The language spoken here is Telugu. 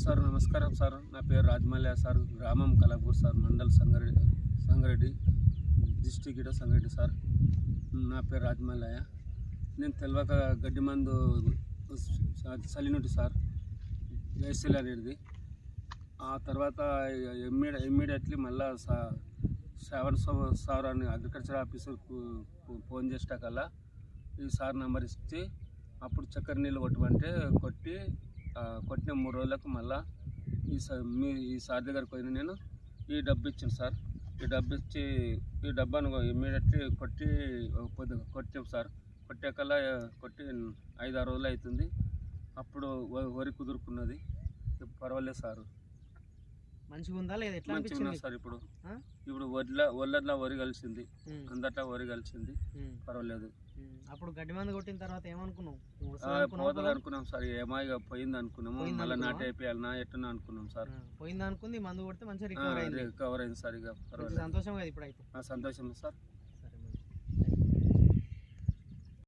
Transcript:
సార్ నమస్కారం సార్. నా పేరు రాజమల్య సార్. గ్రామం కలగూరు సార్. మండల్ సంగారెడ్డి డిస్టిక్ ఇడ సంగారెడ్డి సార్. నా పేరు రాజమల్లయ్య. నేను తెలియక గడ్డి మందు చలినుంటి సార్, జైసీల్ అనేది. ఆ తర్వాత ఇమ్మీడియట్లీ మళ్ళీ శ్రావణ్ సార్ అని అగ్రికల్చర్ ఆఫీసర్కు ఫోన్ చేసేకల్లా ఈ సార్ నెంబర్ ఇచ్చి అప్పుడు చక్కెర నీళ్ళు కొట్టమంటే కొట్టిన 3 రోజులకు మళ్ళీ ఈ సార్ దగ్గరికి పోయిన నేను ఈ డబ్బు ఇచ్చాను సార్. ఈ డబ్బాను ఇమ్మీడియట్లీ కొట్టాం సార్. కొట్టి 5-6 రోజులు అవుతుంది. అప్పుడు వరి కుదురుకున్నది. పర్వాలేదు సార్, మంచిగా ఉందా లేదా? ఎట్లా మంచిగా ఉన్నది సార్. ఇప్పుడు ఒళ్ళట్లా వరి కలిసింది, అందట్లా వరి కలిసింది, పర్వాలేదు. అప్పుడు గడ్డి మందు కొట్టిన తర్వాత ఏమనుకున్నావు? పోతుంది అనుకున్నాం సార్. ఏమాయిగా పోయింది అనుకున్నాము. మళ్ళీ నాటేయాలనా ఎట్టున్నా అనుకున్నాం సార్. పోయింది అనుకుంది, మందు కొడితే మంచిగా రికవర్ అయింది సార్. ఇక పర్వాలేదు, సంతోషం కదా ఇప్పుడు అయితే? సంతోషం సార్.